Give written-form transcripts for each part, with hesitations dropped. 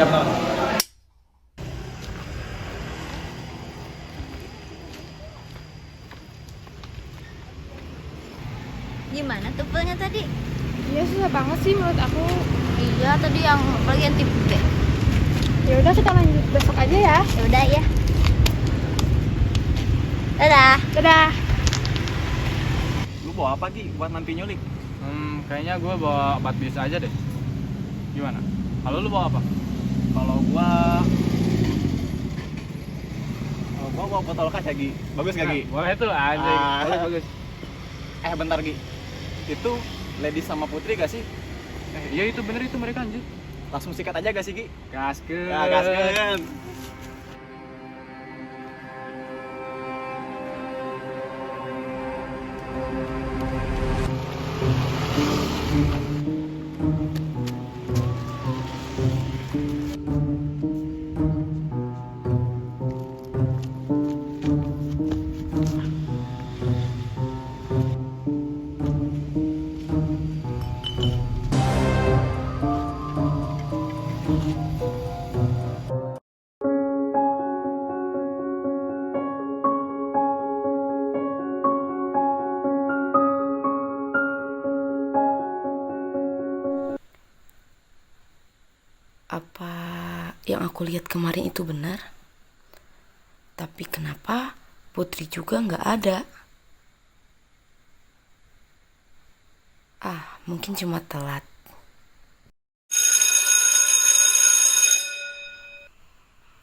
non. Gimana tebelnya tadi? Iya susah banget sih menurut aku. Iya tadi yang bagian tip B. Ya udah kita lanjut besok aja ya. Ya udah ya. Dadah. Dadah. Lu bawa apa Gi buat nanti nyulik? Kayaknya gue bawa obat biasa aja deh. Gimana? Kalau lu bawa apa? Kalau gua bawa botol kaca Gi. Bagus gak Gi? Boleh tuh anjing. Ah. Bagus. Bentar Gi. Itu Lady sama Putri gak sih? Iya itu bener itu mereka anjing. Langsung sikat aja gak sih Gi? Gaskeun. Ya gaskeun. Apa yang aku lihat kemarin itu benar? Tapi kenapa Putri juga nggak ada? Mungkin cuma telat.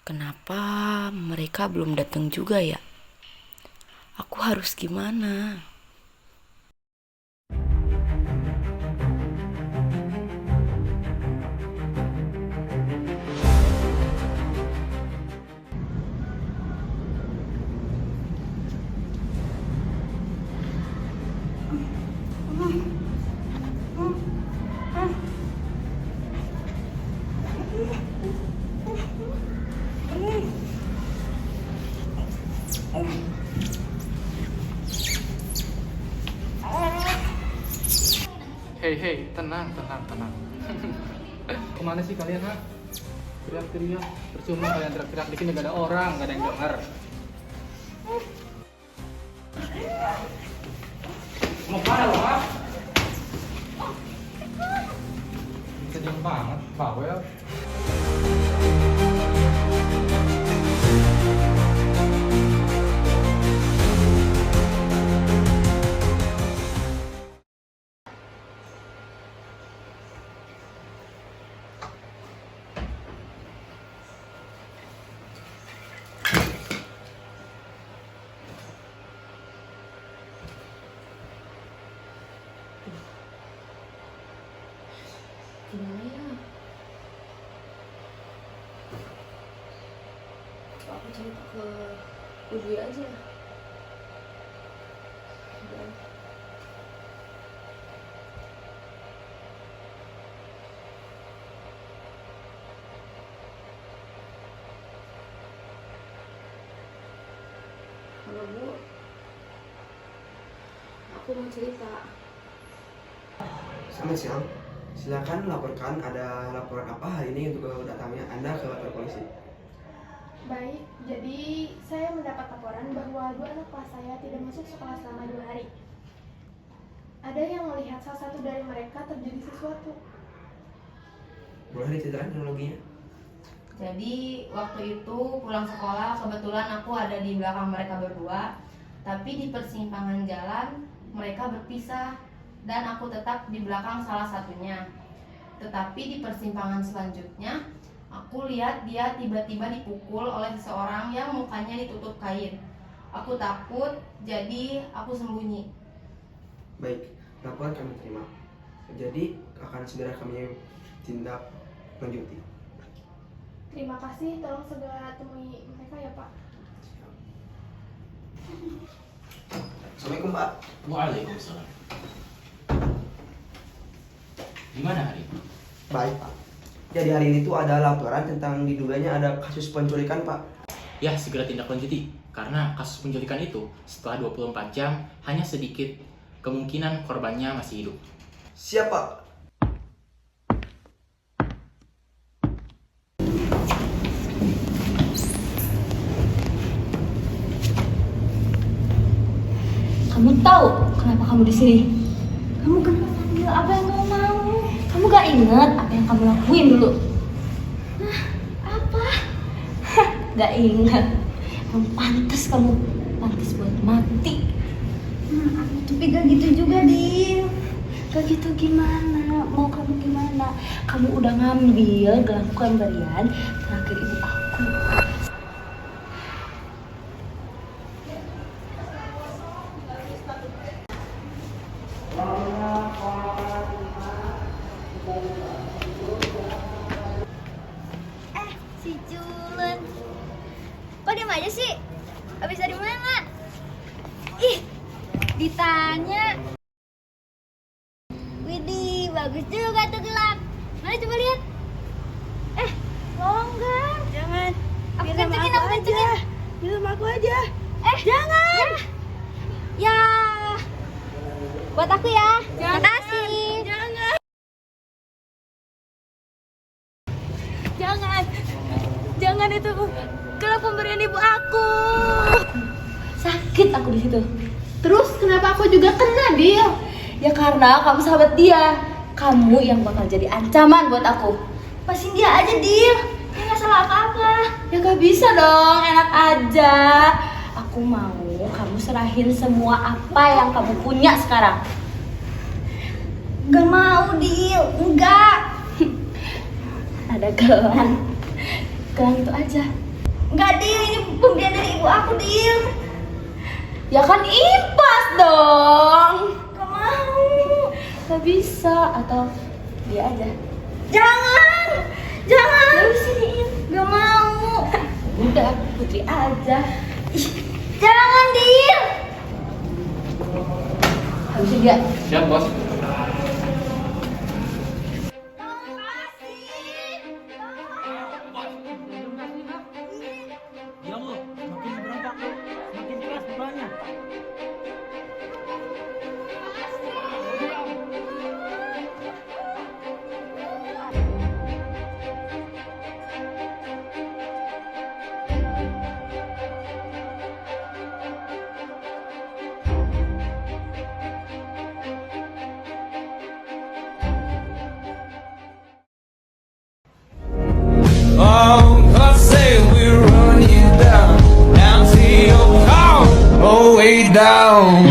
Kenapa mereka belum datang juga ya? Aku harus gimana? Hei, tenang. Kemana sih kalian, ha? Teriak-teriak. Percuma kalian teriak-teriak dikit nggak ada orang, nggak ada yang denger. Mau kemana lo, ha? Sedih banget, bawel. Gimana ya? Aku cerita ke Udwi aja. Dan halo Bu, aku mau cerita. Selamat siang. Silakan laporkan ada laporan apa hari ini untuk datangnya Anda ke kantor polisi. Baik, jadi saya mendapat laporan bahwa 2 anak kelas saya tidak masuk sekolah selama 2 hari. Ada yang melihat salah satu dari mereka terjadi sesuatu. Boleh diceritakan kronologinya? Jadi waktu itu pulang sekolah kebetulan aku ada di belakang mereka berdua. Tapi di persimpangan jalan mereka berpisah dan aku tetap di belakang salah satunya. Tetapi di persimpangan selanjutnya aku lihat dia tiba-tiba dipukul oleh seseorang yang mukanya ditutup kain. Aku takut, jadi aku sembunyi. Baik, laporan kami terima. Jadi akan segera kami tindak lanjuti. Terima kasih, tolong segera temui mereka ya Pak. Assalamualaikum Pak. Waalaikumsalam. Gimana hari ini? Baik Pak. Jadi hari ini tuh ada laporan tentang diduganya ada kasus penculikan Pak. Ya, segera tindak lanjuti. Karena kasus penculikan itu setelah 24 jam hanya sedikit kemungkinan korbannya masih hidup. Siap Pak. tahu kenapa kamu di sini. Kamu kenapa ngambil apa yang kamu mau? Kamu gak inget apa yang kamu lakuin dulu? Nah, apa? Gak inget. Kamu pantas buat mati. Tapi gak gitu juga, Dil. Gak gitu gimana? Mau kamu gimana? Kamu udah ngambil gelang pemberian terakhir ibu aku. Si Julen. Kok diem aja sih? Habis dari mana? Ih, ditanya. Widih, bagus juga tuh gelang. Mana coba lihat. Longgar. Jangan. Aku kencengin, aku kencengin. Ini sama aku aja. Jangan. Ya. Buat aku ya. Makasih. Jangan itu gelang pemberian ibu aku. Sakit aku di situ. Terus kenapa aku juga kena, Dil? Ya karena kamu sahabat dia. Kamu yang bakal jadi ancaman buat aku. Pasin dia aja, Dil. Dia nggak salah apa-apa. Ya gak bisa dong, enak aja. Aku mau kamu serahin semua apa yang kamu punya sekarang. Gak mau, Dil. Enggak. Ada gelang. Gelang itu aja. Enggak, Dil. Ini pemberian dari ibu aku, Dil. Ya kan impas dong. Gak mau. Gak bisa. Atau dia aja. Jangan. Gak siniin. Gak mau. Udah, Putri aja. Ih, jangan, Dil. Habisin dia. Siap, Bos. Oh, God say we're running down to your car, oh way down.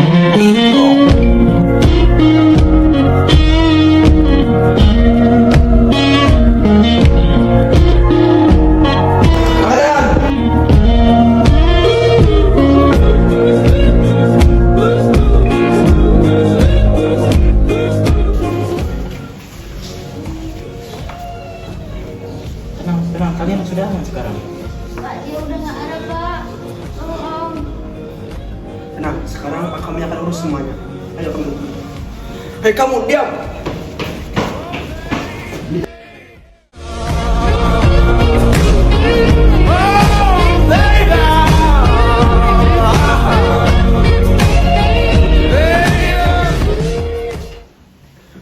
Tenang, kalian sudah aman sekarang. Pak, dia udah nggak ada, Pak. Tolong. Tenang, sekarang kami akan urus semuanya. Ayo kamu. Hei kamu, diam!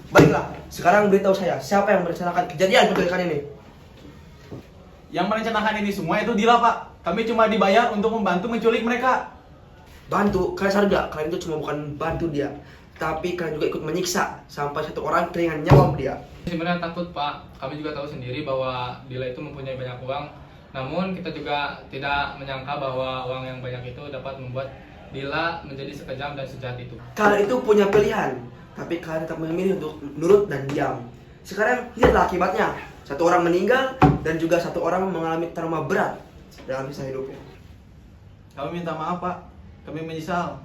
Baiklah, sekarang beritahu saya, siapa yang merencanakan kejadian penculikan ini? Yang merencanakan ini semua itu Dila, Pak. Kami cuma dibayar untuk membantu menculik mereka. Bantu, kalian sadar gak? Kalian itu cuma bukan bantu dia, tapi kalian juga ikut menyiksa sampai satu orang kehilangan nyawa dia. Sebenarnya takut, Pak. Kami juga tahu sendiri bahwa Dila itu mempunyai banyak uang. Namun kita juga tidak menyangka bahwa uang yang banyak itu dapat membuat Dila menjadi sekejam dan sejahat itu. Kalian itu punya pilihan, tapi kalian tetap memilih untuk nurut dan diam. Sekarang lihatlah akibatnya. Satu orang meninggal dan juga satu orang mengalami trauma berat dalam kisah hidupnya. Kami minta maaf, Pak. Kami menyesal.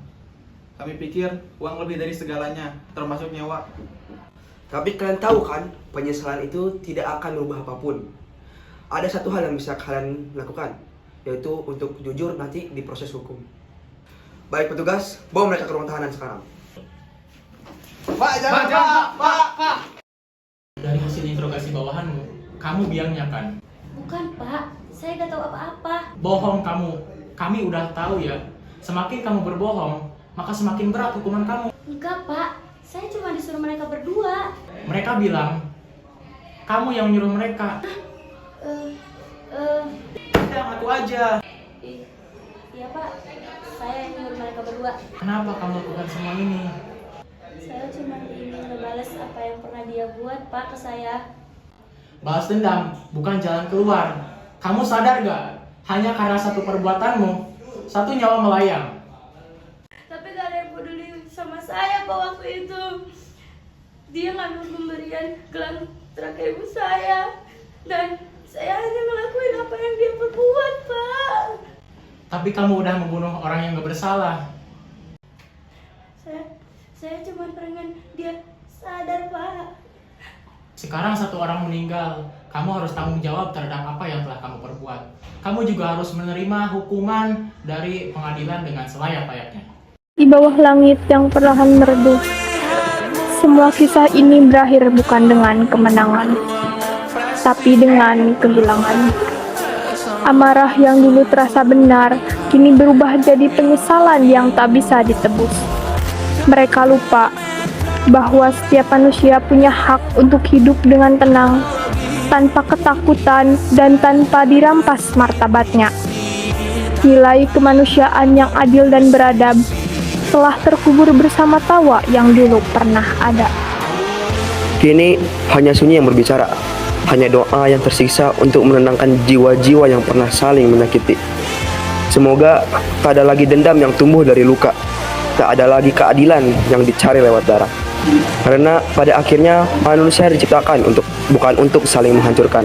Kami pikir uang lebih dari segalanya, termasuk nyawa. Tapi kalian tahu kan, penyesalan itu tidak akan merubah apapun. Ada satu hal yang bisa kalian lakukan, yaitu untuk jujur nanti di proses hukum. Baik petugas, bawa mereka ke ruang tahanan sekarang. Pak, jangan, Pak! Dari hasil interogasi bawahanmu, kamu biangnya kan? Bukan, Pak. Saya gak tahu apa-apa. Bohong kamu. Kami udah tahu ya. Semakin kamu berbohong, maka semakin berat hukuman kamu. Enggak, Pak. Saya cuma disuruh mereka berdua. Mereka bilang, kamu yang nyuruh mereka. Udah, ngaku aja. Iya, Pak. saya yang nyuruh mereka berdua. Kenapa kamu lakukan semua ini? Saya cuma ingin ngebales apa yang pernah dia buat, Pak, ke saya. Balas dendam bukan jalan keluar. Kamu sadar gak? Hanya karena satu perbuatanmu, satu nyawa melayang. Tapi gak ada yang peduli sama saya Pak waktu itu. Dia ngambil pemberian gelang terakhir ibu saya. Dan saya hanya ngelakuin apa yang dia perbuat, Pak. Tapi kamu udah membunuh orang yang gak bersalah. Saya cuma pengen dia sadar, Pak. Sekarang satu orang meninggal. Kamu harus tanggung jawab terhadap apa yang telah kamu perbuat. Kamu juga harus menerima hukuman dari pengadilan dengan selayak-layaknya. Di bawah langit yang perlahan meredup, semua kisah ini berakhir bukan dengan kemenangan, tapi dengan kehilangan. Amarah yang dulu terasa benar, kini berubah jadi penyesalan yang tak bisa ditebus. Mereka lupa bahwa setiap manusia punya hak untuk hidup dengan tenang, tanpa ketakutan dan tanpa dirampas martabatnya. Nilai kemanusiaan yang adil dan beradab telah terkubur bersama tawa yang dulu pernah ada. Kini hanya sunyi yang berbicara, hanya doa yang tersisa untuk menenangkan jiwa-jiwa yang pernah saling menyakiti. Semoga tak ada lagi dendam yang tumbuh dari luka, tak ada lagi keadilan yang dicari lewat darah. Karena pada akhirnya manusia diciptakan bukan untuk saling menghancurkan,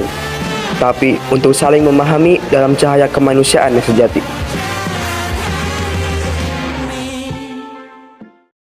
tapi untuk saling memahami dalam cahaya kemanusiaan yang sejati.